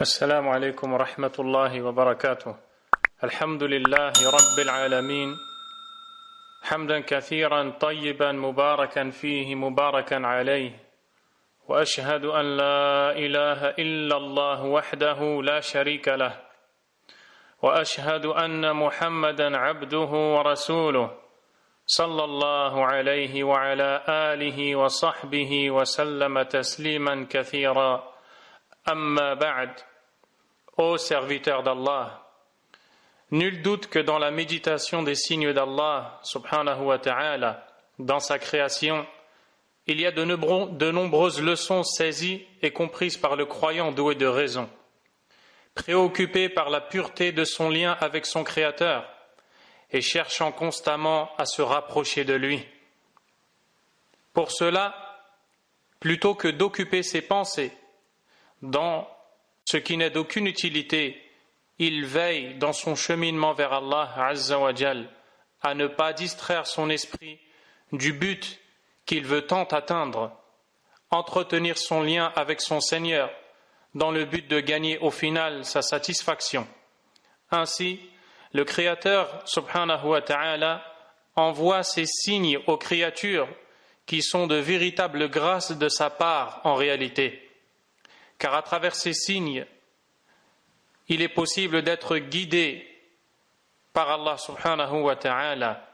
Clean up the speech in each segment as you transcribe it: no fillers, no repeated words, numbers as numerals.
السلام عليكم ورحمة الله وبركاته. الحمد لله رب العالمين حمدا كثيرا طيبا مباركا فيه مباركا عليه، وأشهد أن لا إله إلا الله وحده لا شريك له، وأشهد أن محمدا عبده ورسوله صلى الله عليه وعلى آله وصحبه وسلم تسليما كثيرا. Amma ba'd, ô serviteurs d'Allah, nul doute que dans la méditation des signes d'Allah, subhanahu wa ta'ala, dans sa création, il y a de nombreuses leçons saisies et comprises par le croyant doué de raison, préoccupé par la pureté de son lien avec son Créateur et cherchant constamment à se rapprocher de lui. Pour cela, plutôt que d'occuper ses pensées dans ce qui n'est d'aucune utilité, il veille dans son cheminement vers Allah Azza wa Jal à ne pas distraire son esprit du but qu'il veut tant atteindre, entretenir son lien avec son Seigneur dans le but de gagner au final sa satisfaction. Ainsi, le Créateur subhanahu wa ta'ala envoie ces signes aux créatures qui sont de véritables grâces de sa part en réalité. Car à travers ces signes, il est possible d'être guidé par Allah subhanahu wa ta'ala.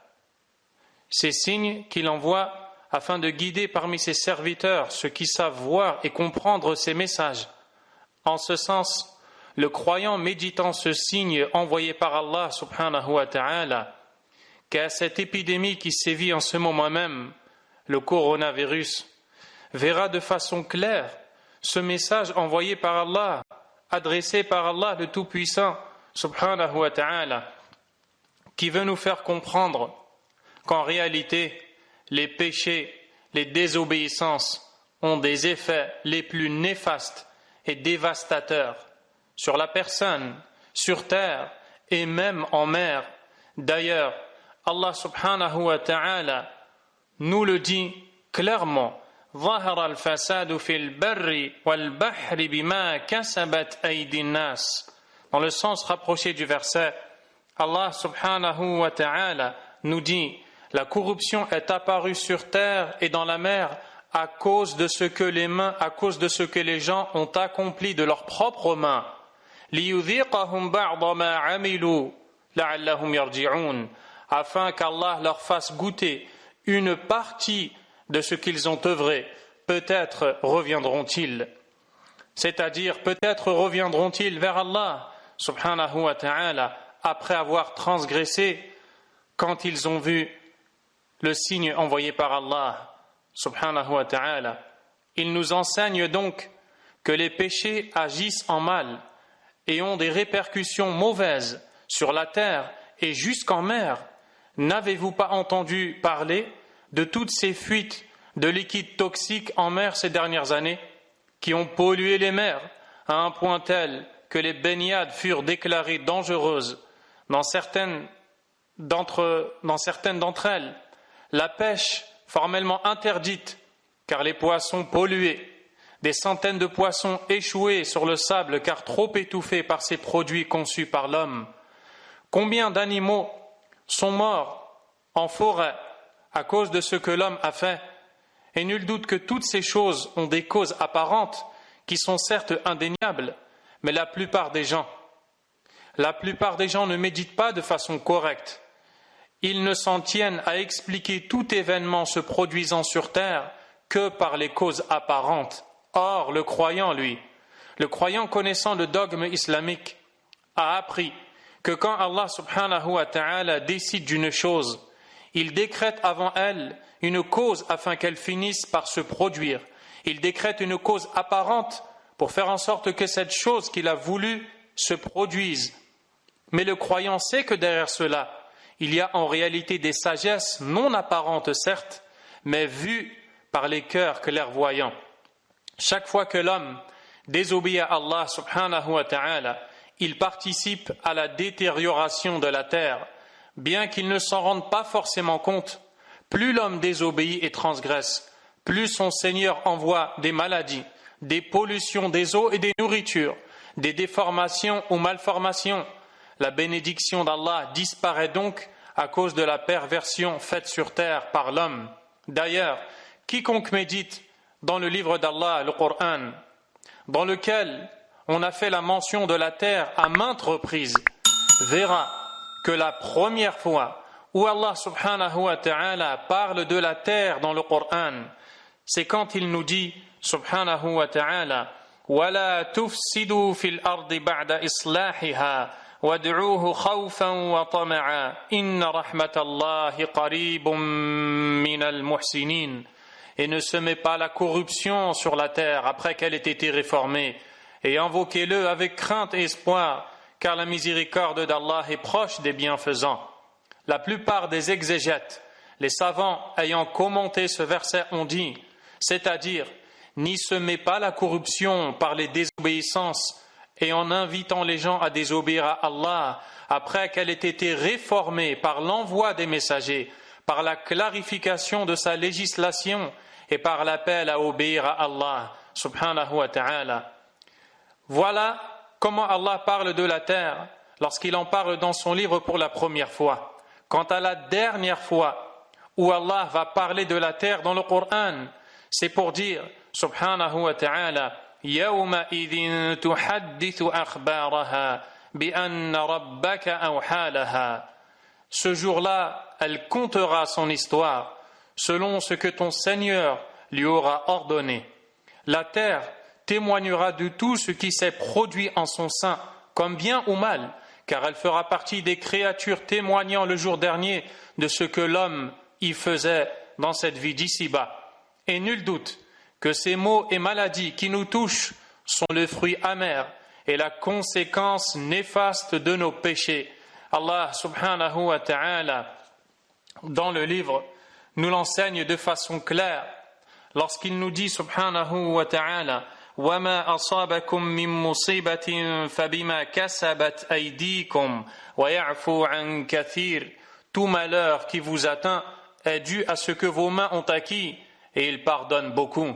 Ces signes qu'il envoie afin de guider parmi ses serviteurs ceux qui savent voir et comprendre ses messages. En ce sens, le croyant méditant ce signe envoyé par Allah subhanahu wa ta'ala, qu'à cette épidémie qui sévit en ce moment même, le coronavirus, verra de façon claire ce message envoyé par Allah, adressé par Allah le Tout-Puissant, subhanahu wa ta'ala, qui veut nous faire comprendre qu'en réalité, les péchés, les désobéissances ont des effets les plus néfastes et dévastateurs sur la personne, sur terre et même en mer. D'ailleurs, Allah subhanahu wa ta'ala nous le dit clairement: ظهر الفساد في البر والبحر بما كسبت أيدي الناس. Dans le sens rapproché du verset, Allah subhanahu wa ta'ala nous dit: la corruption est apparue sur terre et dans la mer à cause de ce que les gens ont accompli de leurs propres mains. ليذيقهم بعض ما عملوا لعلهم يرجعون, afin qu'Allah leur fasse goûter une partie de ce qu'ils ont œuvré, peut-être reviendront-ils. C'est-à-dire, peut-être reviendront-ils vers Allah, subhanahu wa ta'ala, après avoir transgressé quand ils ont vu le signe envoyé par Allah, subhanahu wa ta'ala. Il nous enseigne donc que les péchés agissent en mal et ont des répercussions mauvaises sur la terre et jusqu'en mer. N'avez-vous pas entendu parler de toutes ces fuites de liquides toxiques en mer ces dernières années, qui ont pollué les mers à un point tel que les baignades furent déclarées dangereuses dans certaines d'entre elles, la pêche formellement interdite car les poissons pollués, des centaines de poissons échoués sur le sable car trop étouffés par ces produits conçus par l'homme. Combien d'animaux sont morts en forêt à cause de ce que l'homme a fait? Et nul doute que toutes ces choses ont des causes apparentes qui sont certes indéniables, mais la plupart des gens ne méditent pas de façon correcte. Ils ne s'en tiennent à expliquer tout événement se produisant sur terre que par les causes apparentes. Or, le croyant connaissant le dogme islamique, a appris que quand Allah subhanahu wa ta'ala décide d'une chose, il décrète avant elle une cause afin qu'elle finisse par se produire. Il décrète une cause apparente pour faire en sorte que cette chose qu'il a voulu se produise. Mais le croyant sait que derrière cela, il y a en réalité des sagesses non apparentes certes, mais vues par les cœurs clairvoyants. Chaque fois que l'homme désobéit à Allah subhanahu wa ta'ala, il participe à la détérioration de la terre. Bien qu'il ne s'en rende pas forcément compte, plus l'homme désobéit et transgresse, plus son Seigneur envoie des maladies, des pollutions des eaux et des nourritures, des déformations ou malformations. La bénédiction d'Allah disparaît donc à cause de la perversion faite sur terre par l'homme. D'ailleurs, quiconque médite dans le livre d'Allah, le Coran, dans lequel on a fait la mention de la terre à maintes reprises, verra que la première fois où Allah subhanahu wa ta'ala parle de la terre dans le Coran, c'est quand il nous dit subhanahu wa ta'ala وَلَا تُفْسِدُوا فِي الْأَرْضِ بَعْدَ إِصْلَاحِهَا وَادْعُوهُ خَوْفًا وَطَمَعًا إِنَّ رَحْمَةَ اللَّهِ قَرِيبٌ مِنَ الْمُحْسِنِينَ. Et ne semez pas la corruption sur la terre après qu'elle ait été réformée, et invoquez-le avec crainte et espoir, car la miséricorde d'Allah est proche des bienfaisants. La plupart des exégètes, les savants ayant commenté ce verset ont dit, c'est-à-dire, n'y semez pas la corruption par les désobéissances et en invitant les gens à désobéir à Allah après qu'elle ait été réformée par l'envoi des messagers, par la clarification de sa législation et par l'appel à obéir à Allah subhanahu wa ta'ala. Voilà comment Allah parle de la terre lorsqu'il en parle dans son livre pour la première fois. Quant à la dernière fois où Allah va parler de la terre dans le Coran, c'est pour dire subhanahu wa ta'ala يَوْمَئِذٍ تُحَدِّثُ أَخْبَارَهَا بِأَنَّ رَبَّكَ أَوْحَى لَهَا. Ce jour-là, elle contera son histoire selon ce que ton Seigneur lui aura ordonné. La terre témoignera de tout ce qui s'est produit en son sein, comme bien ou mal, car elle fera partie des créatures témoignant le jour dernier de ce que l'homme y faisait dans cette vie d'ici-bas. Et nul doute que ces maux et maladies qui nous touchent sont le fruit amer et la conséquence néfaste de nos péchés. Allah subhanahu wa ta'ala, dans le livre, nous l'enseigne de façon claire lorsqu'il nous dit subhanahu wa ta'ala وَمَا أَصَابَكُم مِّن مُّصِيبَةٍ فَبِمَا كَسَبَتْ أَيْدِيكُمْ وَيَعْفُو عَن كَثِيرٍ. Tout malheur qui vous atteint est dû à ce que vos mains ont acquis et il pardonne beaucoup.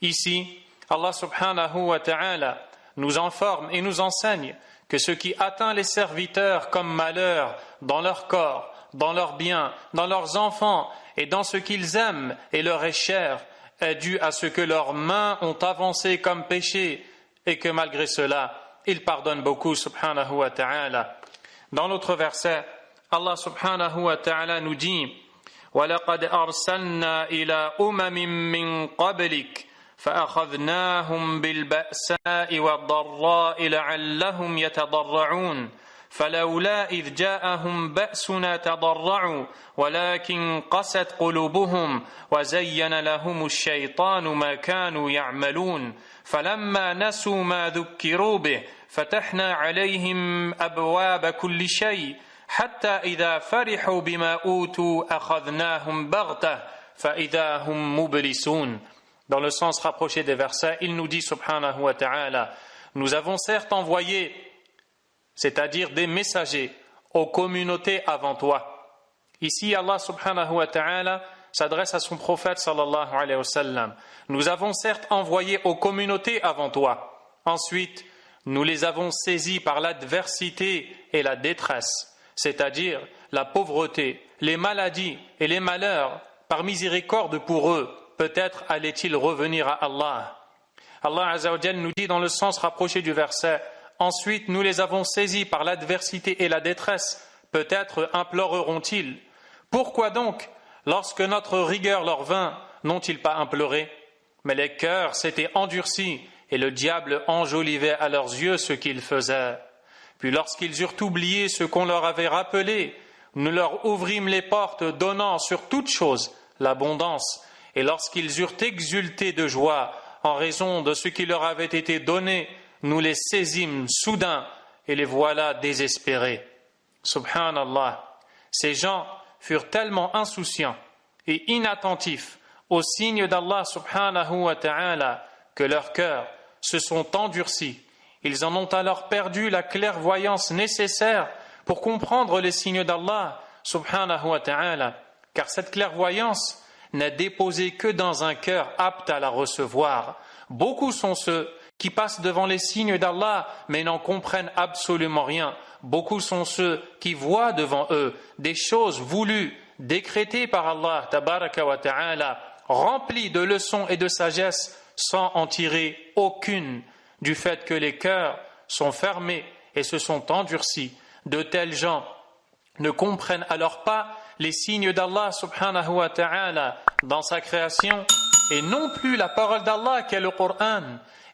Ici, Allah subhanahu wa ta'ala nous informe et nous enseigne que ce qui atteint les serviteurs comme malheur dans leur corps, dans leurs biens, dans leurs enfants et dans ce qu'ils aiment et leur est cher est dû à ce que leurs mains ont avancé comme péché et que malgré cela, il pardonne beaucoup subhanahu wa ta'ala. Dans l'autre verset, Allah subhanahu wa ta'ala nous dit وَلَقَدْ أَرْسَلْنَا إِلَىٰ أُمَمٍ مِّن قَبْلِكَ فَأَخَذْنَاهُمْ بِالْبَأْسَاءِ وَالضَّرَّاءِ لَعَلَّهُمْ يَتَضَرَّعُونَ فلولا إذ جاءهم بأسنا تضرعوا ولكن قست قلوبهم وزين لهم الشيطان ما كانوا يعملون فلما نسوا ما ذكروا به فتحنا عليهم أبواب كل شيء حتى إذا فرحوا بما أوتوا أخذناهم بغتة فإذا هم مبلسون. Dans le sens rapproché des versets, il nous dit subhanahu wa ta'ala, nous avons certes envoyé, c'est-à-dire des messagers, aux communautés avant toi. Ici, Allah subhanahu wa ta'ala s'adresse à son prophète sallallahu alayhi wa sallam. Nous avons certes envoyé aux communautés avant toi. Ensuite, nous les avons saisis par l'adversité et la détresse, c'est-à-dire la pauvreté, les maladies et les malheurs, par miséricorde pour eux. Peut-être allait-il revenir à Allah. Allah Azza wa Jal nous dit dans le sens rapproché du verset, ensuite nous les avons saisis par l'adversité et la détresse, peut-être imploreront-ils. Pourquoi donc, lorsque notre rigueur leur vint, n'ont-ils pas imploré? Mais les cœurs s'étaient endurcis et le diable enjolivait à leurs yeux ce qu'ils faisaient. Puis lorsqu'ils eurent oublié ce qu'on leur avait rappelé, nous leur ouvrîmes les portes donnant sur toute chose l'abondance. Et lorsqu'ils eurent exulté de joie en raison de ce qui leur avait été donné, nous les saisîmes soudain et les voilà désespérés. Subhanallah, ces gens furent tellement insouciants et inattentifs aux signes d'Allah subhanahu wa ta'ala que leurs cœurs se sont endurcis. Ils en ont alors perdu la clairvoyance nécessaire pour comprendre les signes d'Allah subhanahu wa ta'ala, car cette clairvoyance n'est déposée que dans un cœur apte à la recevoir. Beaucoup sont ceux qui passent devant les signes d'Allah, mais n'en comprennent absolument rien. Beaucoup sont ceux qui voient devant eux des choses voulues, décrétées par Allah, tabaraka wa ta'ala, remplies de leçons et de sagesse, sans en tirer aucune, du fait que les cœurs sont fermés et se sont endurcis. De tels gens ne comprennent alors pas les signes d'Allah subhanahu wa ta'ala dans sa création et non plus la parole d'Allah qu'est le Coran.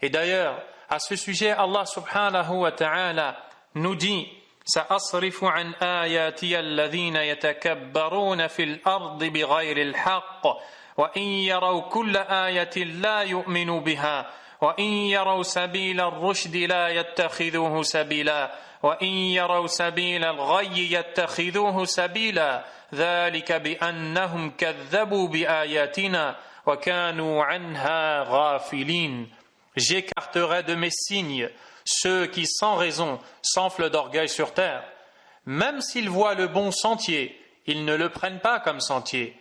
Et d'ailleurs, à ce sujet, Allah subhanahu wa ta'ala nous dit سأصرف عن آياتي الذين يتكبرون في الأرض بغير الحق وإن يروا كل آية لا يؤمنوا بها وإن يروا سبيل الرشد لا يتخذوه سبيلا وإن يروا سبيل الغي يتخذوه سبيلا ذلك بأنهم كذبوا بآياتنا وكانوا عنها غافلين. J'écarterai de mes signes ceux qui sans raison s'enflent d'orgueil sur terre. Même s'ils voient le bon sentier, ils ne le prennent pas comme sentier.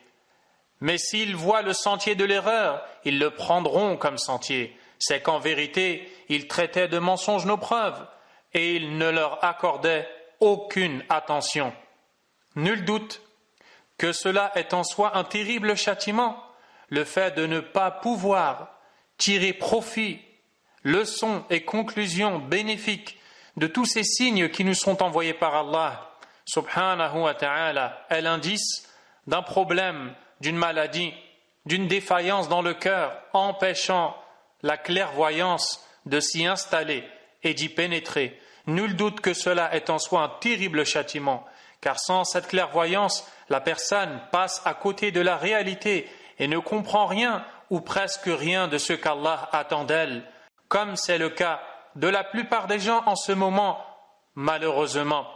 Mais s'ils voient le sentier de l'erreur, ils le prendront comme sentier. C'est qu'en vérité, ils traitaient de mensonges nos preuves et ils ne leur accordaient aucune attention. Nul doute que cela est en soi un terrible châtiment, le fait de ne pas pouvoir tirer profit, leçons et conclusions bénéfiques de tous ces signes qui nous sont envoyés par Allah subhanahu wa ta'ala est l'indice d'un problème, d'une maladie, d'une défaillance dans le cœur, empêchant la clairvoyance de s'y installer et d'y pénétrer. Nul doute que cela est en soi un terrible châtiment, car sans cette clairvoyance, la personne passe à côté de la réalité et ne comprend rien ou presque rien de ce qu'Allah attend d'elle, comme c'est le cas de la plupart des gens en ce moment. Malheureusement,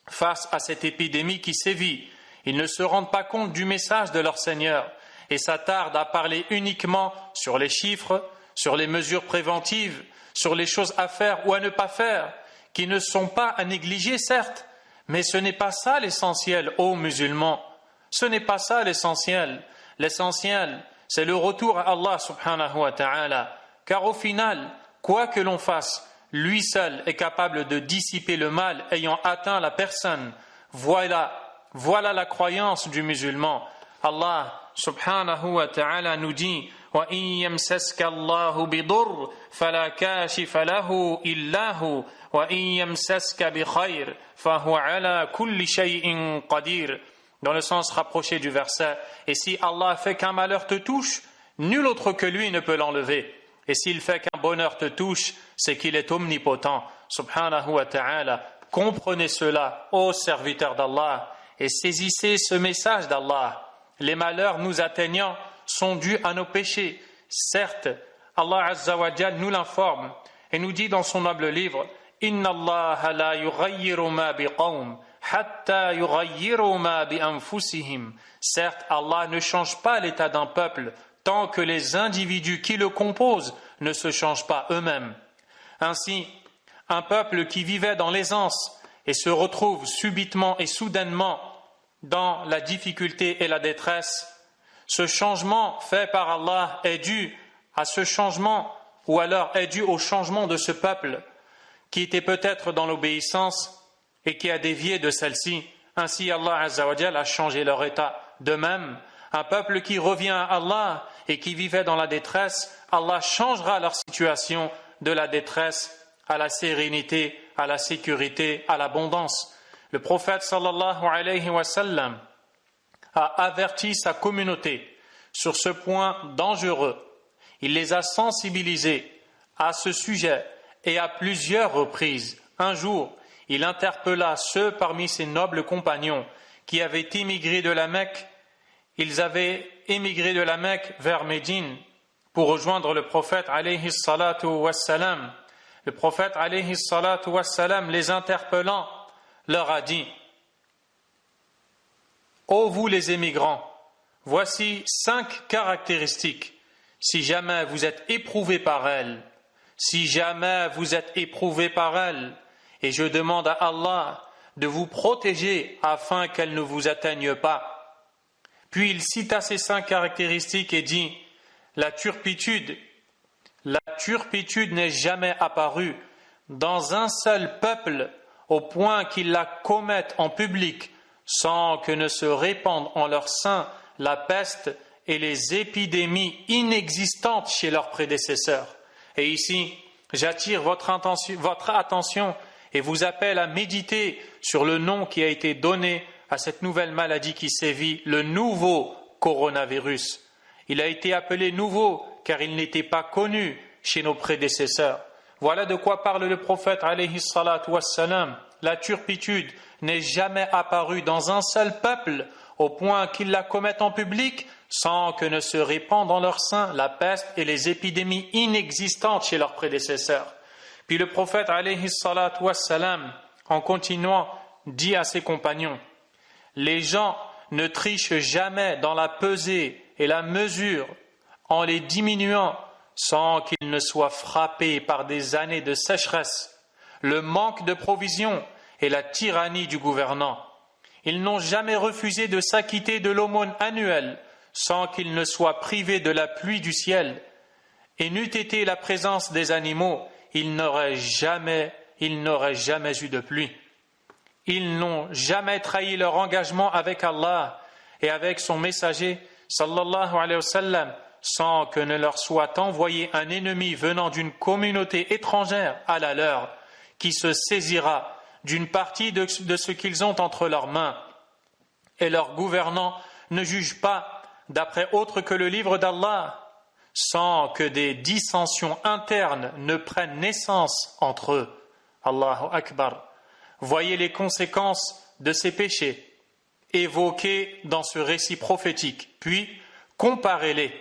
face à cette épidémie qui sévit, ils ne se rendent pas compte du message de leur Seigneur et s'attardent à parler uniquement sur les chiffres, sur les mesures préventives, sur les choses à faire ou à ne pas faire, qui ne sont pas à négliger certes, mais ce n'est pas ça l'essentiel, ô musulmans. Ce n'est pas ça l'essentiel. L'essentiel, c'est le retour à Allah subhanahu wa ta'ala, car au final, quoi que l'on fasse, lui seul est capable de dissiper le mal ayant atteint la personne. Voilà la croyance du musulman. Allah subhanahu wa ta'ala nous dit وَإِن يَمْسَسْكَ اللَّهُ بِضُرٍّ فَلَا كَاشِفَ لَهُ إِلَّا هُوَ وَإِن يَمْسَسْكَ بِخَيْرٍ فَهُوَ عَلَى كُلِّ شَيْءٍ قَدِيرٌ. Dans le sens rapproché du verset, et si Allah fait qu'un malheur te touche, nul autre que lui ne peut l'enlever. Et s'il fait qu'un bonheur te touche, c'est qu'il est omnipotent. Subhanahu wa ta'ala. Comprenez cela, ô serviteurs d'Allah, et saisissez ce message d'Allah. Les malheurs nous atteignant sont dus à nos péchés. Certes, Allah Azza wa Jal nous l'informe et nous dit dans son noble livre Inna Allah la yughayyiru ma biqawm hatta yughayyiru ma bi anfusihim. Certes, Allah ne change pas l'état d'un peuple tant que les individus qui le composent ne se changent pas eux-mêmes. Ainsi, un peuple qui vivait dans l'aisance et se retrouve subitement et soudainement dans la difficulté et la détresse, ce changement fait par Allah est dû à ce changement ou alors est dû au changement de ce peuple qui était peut-être dans l'obéissance et qui a dévié de celle-ci. Ainsi Allah Azza wa Jal a changé leur état. De même, un peuple qui revient à Allah et qui vivait dans la détresse, Allah changera leur situation de la détresse à la sérénité, à la sécurité, à l'abondance. Le prophète sallallahu alayhi wa sallam a averti sa communauté sur ce point dangereux. Il les a sensibilisés à ce sujet et à plusieurs reprises. Un jour, il interpella ceux parmi ses nobles compagnons qui avaient émigré de la Mecque. Ils avaient émigré de la Mecque vers Médine pour rejoindre le prophète alayhi salatu wassalam. Le prophète alayhi salatu wassalam, les interpellant, leur a dit: ô vous les émigrants, voici 5 caractéristiques. Si jamais vous êtes éprouvés par elles, et je demande à Allah de vous protéger afin qu'elles ne vous atteignent pas. Puis il cita ces 5 caractéristiques et dit: la turpitude, La turpitude n'est jamais apparue dans un seul peuple au point qu'ils la commettent en public sans que ne se répandent en leur sein la peste et les épidémies inexistantes chez leurs prédécesseurs. Et ici, j'attire votre attention et vous appelle à méditer sur le nom qui a été donné à cette nouvelle maladie qui sévit, le nouveau coronavirus. Il a été appelé nouveau car il n'était pas connu chez nos prédécesseurs. Voilà de quoi parle le prophète alayhi salatu wassalam. La turpitude n'est jamais apparue dans un seul peuple au point qu'ils la commettent en public sans que ne se répandent dans leur sein la peste et les épidémies inexistantes chez leurs prédécesseurs. Puis le prophète alayhi salatu wassalam, en continuant, dit à ses compagnons: les gens ne trichent jamais dans la pesée et la mesure en les diminuant sans qu'ils ne soient frappés par des années de sécheresse, le manque de provisions et la tyrannie du gouvernant. Ils n'ont jamais refusé de s'acquitter de l'aumône annuelle sans qu'ils ne soient privés de la pluie du ciel. Et n'eût été la présence des animaux, ils n'auraient jamais eu de pluie. Ils n'ont jamais trahi leur engagement avec Allah et avec son messager, sallallahu alayhi wa sallam, sans que ne leur soit envoyé un ennemi venant d'une communauté étrangère à la leur, qui se saisira d'une partie de ce qu'ils ont entre leurs mains. Et leurs gouvernants ne jugent pas d'après autre que le livre d'Allah, sans que des dissensions internes ne prennent naissance entre eux. Allahu Akbar. Voyez les conséquences de ces péchés évoqués dans ce récit prophétique, puis comparez-les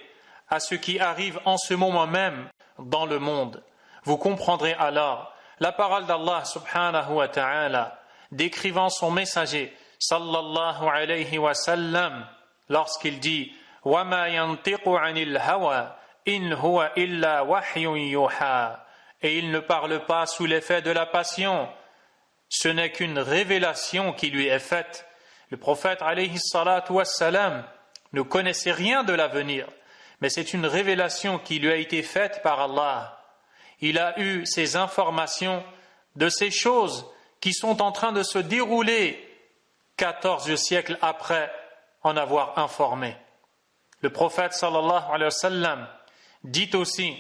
à ce qui arrive en ce moment même dans le monde. Vous comprendrez alors la parole d'Allah subhanahu wa ta'ala décrivant son messager sallallahu alayhi wa sallam lorsqu'il dit « Wa ma yantiqu anil hawa in huwa illa wahyun yuha » et il ne parle pas sous l'effet de la passion, ce n'est qu'une révélation qui lui est faite. Le prophète alayhi salatu wassalam ne connaissait rien de l'avenir, mais c'est une révélation qui lui a été faite par Allah. Il a eu ces informations de ces choses qui sont en train de se dérouler 14 siècles après en avoir informé. Le prophète sallallahu alayhi wa sallam dit aussi: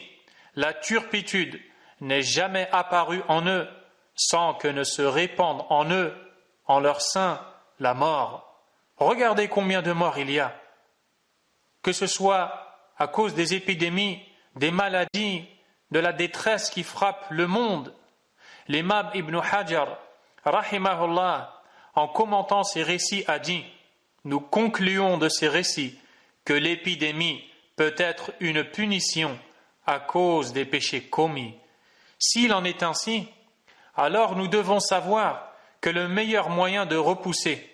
la turpitude n'est jamais apparue en eux sans que ne se répande en eux, en leur sein, la mort. Regardez combien de morts il y a, que ce soit à cause des épidémies, des maladies, de la détresse qui frappe le monde. L'imam Ibn Hajar, rahimahullah, en commentant ces récits, a dit: nous concluons de ces récits que l'épidémie peut être une punition à cause des péchés commis. S'il en est ainsi, alors nous devons savoir que le meilleur moyen de repousser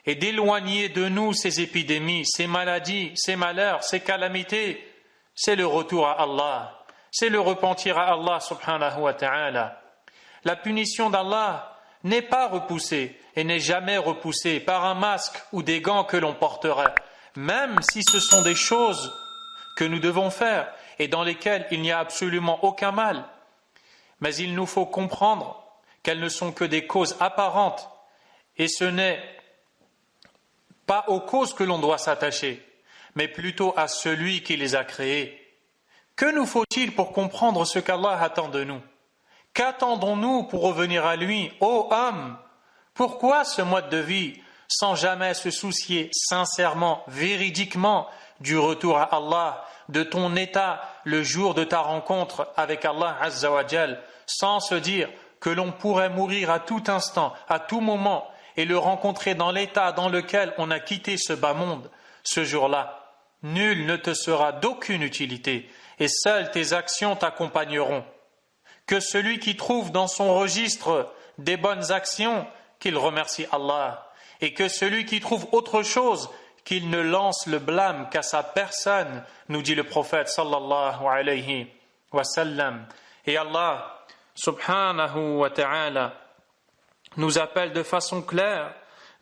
et d'éloigner de nous ces épidémies, ces maladies, ces malheurs, ces calamités, c'est le retour à Allah, c'est le repentir à Allah subhanahu wa ta'ala. La punition d'Allah n'est pas repoussée et n'est jamais repoussée par un masque ou des gants que l'on porterait, même si ce sont des choses que nous devons faire et dans lesquelles il n'y a absolument aucun mal. Mais il nous faut comprendre qu'elles ne sont que des causes apparentes et ce n'est pas aux causes que l'on doit s'attacher, mais plutôt à celui qui les a créées. Que nous faut-il pour comprendre ce qu'Allah attend de nous? Qu'attendons-nous pour revenir à lui, ô homme? Pourquoi ce mode de vie sans jamais se soucier sincèrement, véridiquement du retour à Allah, de ton état le jour de ta rencontre avec Allah Azza wa Jal, sans se dire que l'on pourrait mourir à tout instant, à tout moment, et le rencontrer dans l'état dans lequel on a quitté ce bas monde, ce jour-là, nul ne te sera d'aucune utilité, et seules tes actions t'accompagneront. Que celui qui trouve dans son registre des bonnes actions, qu'il remercie Allah, et que celui qui trouve autre chose, qu'il ne lance le blâme qu'à sa personne, nous dit le prophète sallallahu alayhi wa sallam. Et Allah subhanahu wa ta'ala nous appelle de façon claire,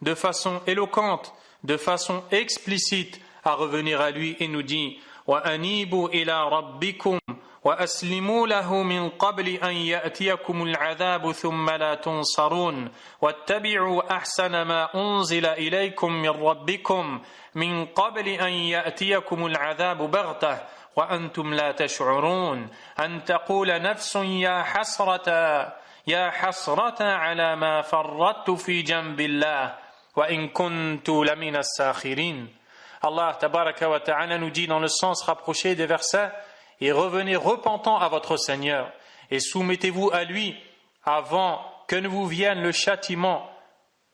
de façon éloquente, de façon explicite à revenir à lui et nous dit: wa anibu ila rabbikum وأسلموا له من قبل أن يأتيكم العذاب ثم لا تنصرون واتبعوا أحسن ما أنزل إليكم من ربكم من قبل أن يأتيكم العذاب بغتة وأنتم لا تشعرون أن تقول نفس يا حسرة على ما فرطت في جنب الله وإن كنت لمن الساخرين. Allah tabaraka wa ta'ala nous dit dans le sens rapproché des versets: et revenez repentant à votre Seigneur et soumettez-vous à lui avant que ne vous vienne le châtiment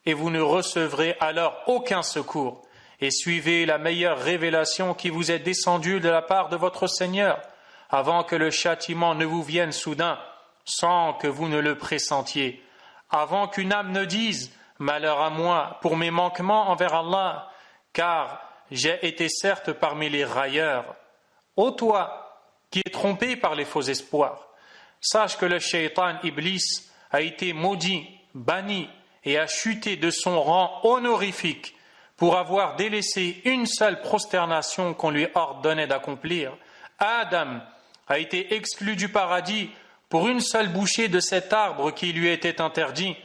et vous ne recevrez alors aucun secours, et suivez la meilleure révélation qui vous est descendue de la part de votre Seigneur avant que le châtiment ne vous vienne soudain sans que vous ne le pressentiez, avant qu'une âme ne dise malheur à moi pour mes manquements envers Allah, car j'ai été certes parmi les railleurs. Ô toi qui es trompé par les faux espoirs, sache que le shaitan Iblis a été maudit, banni et a chuté de son rang honorifique pour avoir délaissé une seule prosternation qu'on lui ordonnait d'accomplir. Adam a été exclu du paradis pour une seule bouchée de cet arbre qui lui était interdit.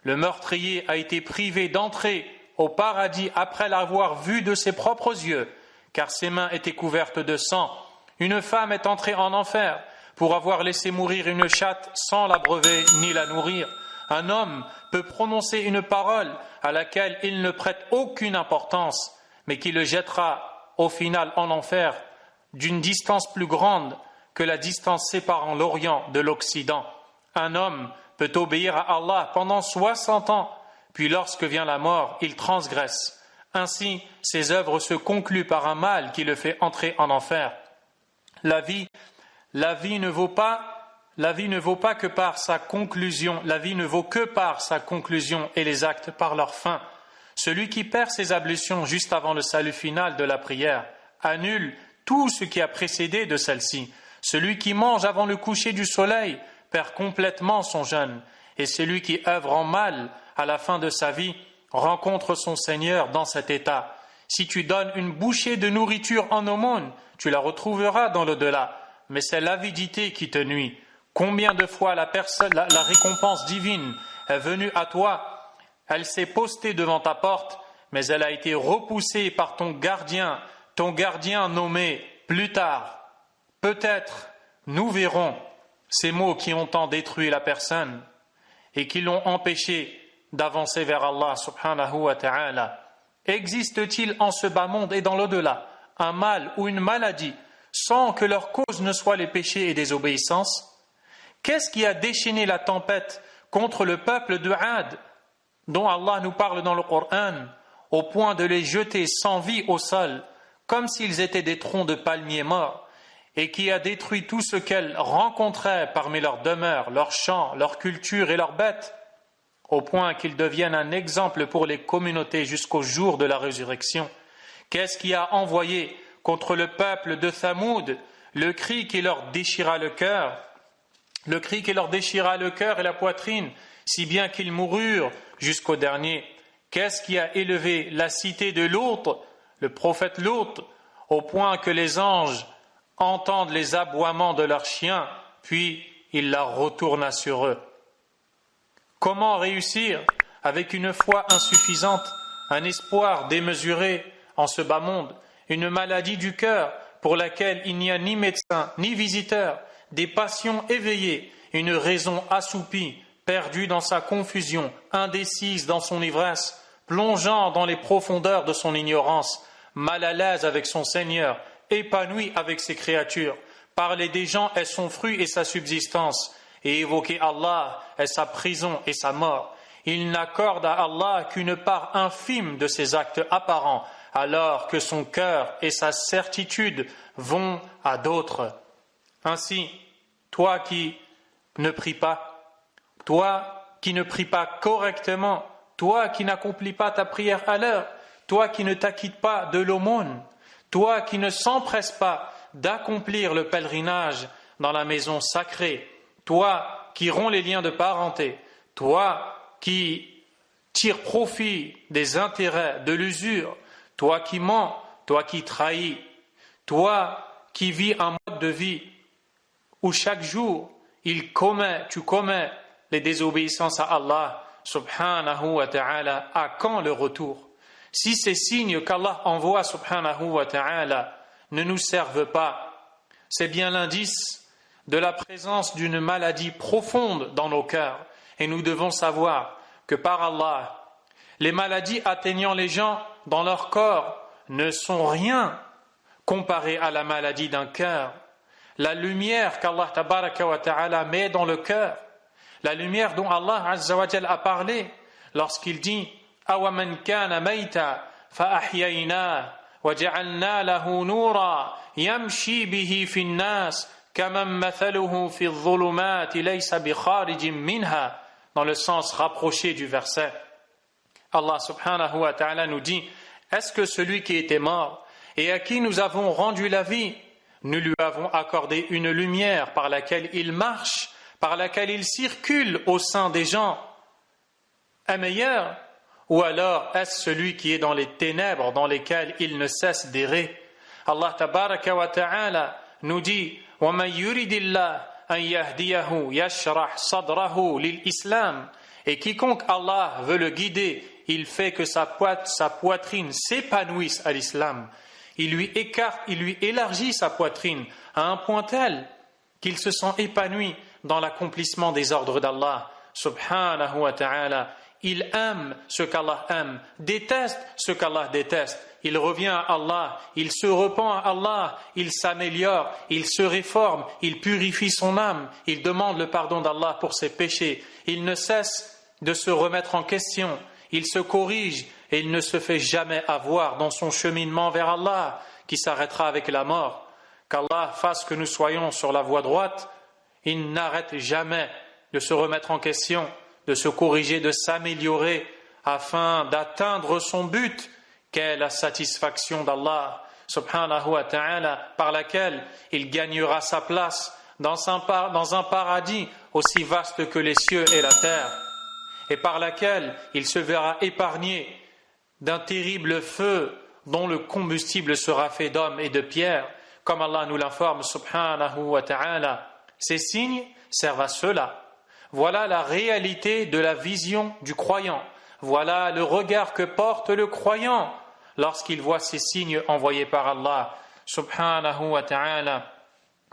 Le meurtrier a été privé d'entrer au paradis après l'avoir vu de ses propres yeux, car ses mains étaient couvertes de sang. Une femme est entrée en enfer pour avoir laissé mourir une chatte sans l'abreuver ni la nourrir. Un homme peut prononcer une parole à laquelle il ne prête aucune importance, mais qui le jettera au final en enfer d'une distance plus grande que la distance séparant l'Orient de l'Occident. Un homme peut obéir à Allah pendant 60 ans, puis lorsque vient la mort, il transgresse. Ainsi, ses œuvres se concluent par un mal qui le fait entrer en enfer. La vie ne vaut que par sa conclusion. La vie ne vaut que par sa conclusion et les actes par leur fin. Celui qui perd ses ablutions juste avant le salut final de la prière annule tout ce qui a précédé de celle-ci. Celui qui mange avant le coucher du soleil perd complètement son jeûne. Et celui qui œuvre en mal à la fin de sa vie rencontre son Seigneur dans cet état. Si tu donnes une bouchée de nourriture en aumône, tu la retrouveras dans l'au-delà, mais c'est l'avidité qui te nuit. Combien de fois la récompense divine est venue à toi, elle s'est postée devant ta porte, mais elle a été repoussée par ton gardien nommé plus tard. Peut-être, nous verrons ces mots qui ont tant détruit la personne et qui l'ont empêché d'avancer vers Allah subhanahu wa ta'ala. Existe-t-il en ce bas monde et dans l'au-delà un mal ou une maladie sans que leur cause ne soit les péchés et désobéissances? Qu'est-ce qui a déchaîné la tempête contre le peuple de Ad, dont Allah nous parle dans le Coran, au point de les jeter sans vie au sol, comme s'ils étaient des troncs de palmiers morts, et qui a détruit tout ce qu'elles rencontraient parmi leurs demeures, leurs champs, leur culture et leurs bêtes, au point qu'ils deviennent un exemple pour les communautés jusqu'au jour de la résurrection? Qu'est-ce qui a envoyé contre le peuple de Thamoud le cri qui leur déchira le cœur, et la poitrine, si bien qu'ils moururent jusqu'au dernier? Qu'est-ce qui a élevé la cité de Lot, le prophète Lot, au point que les anges entendent les aboiements de leurs chiens, puis ils la retournent sur eux? Comment réussir avec une foi insuffisante, un espoir démesuré en ce bas monde, une maladie du cœur pour laquelle il n'y a ni médecin ni visiteur, des passions éveillées, une raison assoupie, perdue dans sa confusion, indécise dans son ivresse, plongeant dans les profondeurs de son ignorance, mal à l'aise avec son Seigneur, épanoui avec ses créatures? Parler des gens est son fruit et sa subsistance, et évoquer Allah est sa prison et sa mort. Il n'accorde à Allah qu'une part infime de ses actes apparents, alors que son cœur et sa certitude vont à d'autres. Ainsi, toi qui ne pries pas, toi qui ne pries pas correctement, toi qui n'accomplis pas ta prière à l'heure, toi qui ne t'acquittes pas de l'aumône, toi qui ne s'empresse pas d'accomplir le pèlerinage dans la maison sacrée, toi qui romps les liens de parenté, toi qui tires profit des intérêts de l'usure, toi qui mens, toi qui trahis, toi qui vis un mode de vie où chaque jour tu commets les désobéissances à Allah subhanahu wa ta'ala, à quand le retour? Si ces signes qu'Allah envoie subhanahu wa ta'ala ne nous servent pas, c'est bien l'indice de la présence d'une maladie profonde dans nos cœurs. Et nous devons savoir que par Allah, les maladies atteignant les gens dans leur corps ne sont rien comparées à la maladie d'un cœur. La lumière qu'Allah tabaraka wa ta'ala met dans le cœur, la lumière dont Allah azza wa jalla a parlé lorsqu'il dit « Awaman kana mayta fa'ahyayna wa ja'alna lahu nura yamshi bihi fi nnas kaman mathaluhu fi dhulumati laysa bi kharijin minha » dans le sens rapproché du verset. Allah subhanahu wa ta'ala nous dit « Est-ce que celui qui était mort et à qui nous avons rendu la vie, nous lui avons accordé une lumière par laquelle il marche, par laquelle il circule au sein des gens, est meilleur? Ou alors est-ce celui qui est dans les ténèbres dans lesquelles il ne cesse d'errer ?» Allah tabaraka wa ta'ala nous dit « وَمَنْ يُرِدِ اللَّهُ أَنْ يَهْدِيَهُ يَشْرَحْ صَدْرَهُ لِلْإِسْلَامِ » Et quiconque Allah veut le guider, il fait que sa poitrine s'épanouisse à l'islam. Il lui élargit sa poitrine à un point tel qu'il se sent épanoui dans l'accomplissement des ordres d'Allah subhanahu wa ta'ala. Il aime ce qu'Allah aime, déteste ce qu'Allah déteste. Il revient à Allah, il se repent à Allah, il s'améliore, il se réforme, il purifie son âme, il demande le pardon d'Allah pour ses péchés. Il ne cesse de se remettre en question, il se corrige et il ne se fait jamais avoir dans son cheminement vers Allah qui s'arrêtera avec la mort. Qu'Allah fasse que nous soyons sur la voie droite. Il n'arrête jamais de se remettre en question, de se corriger, de s'améliorer afin d'atteindre son but, qu'est la satisfaction d'Allah subhanahu wa ta'ala, par laquelle il gagnera sa place dans un paradis aussi vaste que les cieux et la terre, et par laquelle il se verra épargné d'un terrible feu dont le combustible sera fait d'hommes et de pierres, comme Allah nous l'informe subhanahu wa ta'ala. Ces signes servent à cela. Voilà la réalité de la vision du croyant. Voilà le regard que porte le croyant lorsqu'il voit ces signes envoyés par Allah subhanahu wa ta'ala.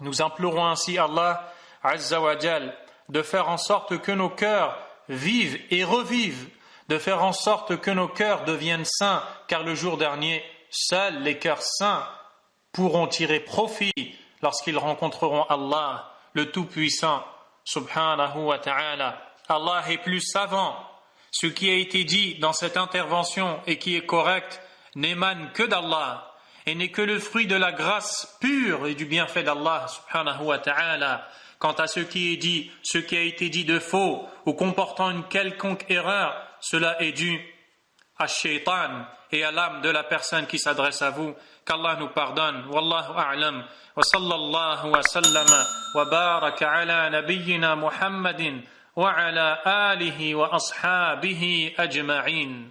Nous implorons ainsi Allah azza wa jal de faire en sorte que nos cœurs vivent et revivent, de faire en sorte que nos cœurs deviennent saints, car le jour dernier, seuls les cœurs saints pourront tirer profit lorsqu'ils rencontreront Allah, le Tout-Puissant, subhanahu wa ta'ala. Allah est plus savant. Ce qui a été dit dans cette intervention et qui est correct n'émane que d'Allah et n'est que le fruit de la grâce pure et du bienfait d'Allah, subhanahu wa ta'ala. Quant à ce qui a été dit de faux ou comportant une quelconque erreur, cela est dû à Shaitan et à l'âme de la personne qui s'adresse à vous. Qu'Allah nous pardonne. Wallahu a'lam. Wa sallallahu wa sallama wa baraka ala nabiyyina Muhammadin wa ala alihi wa ashabihi ajma'in.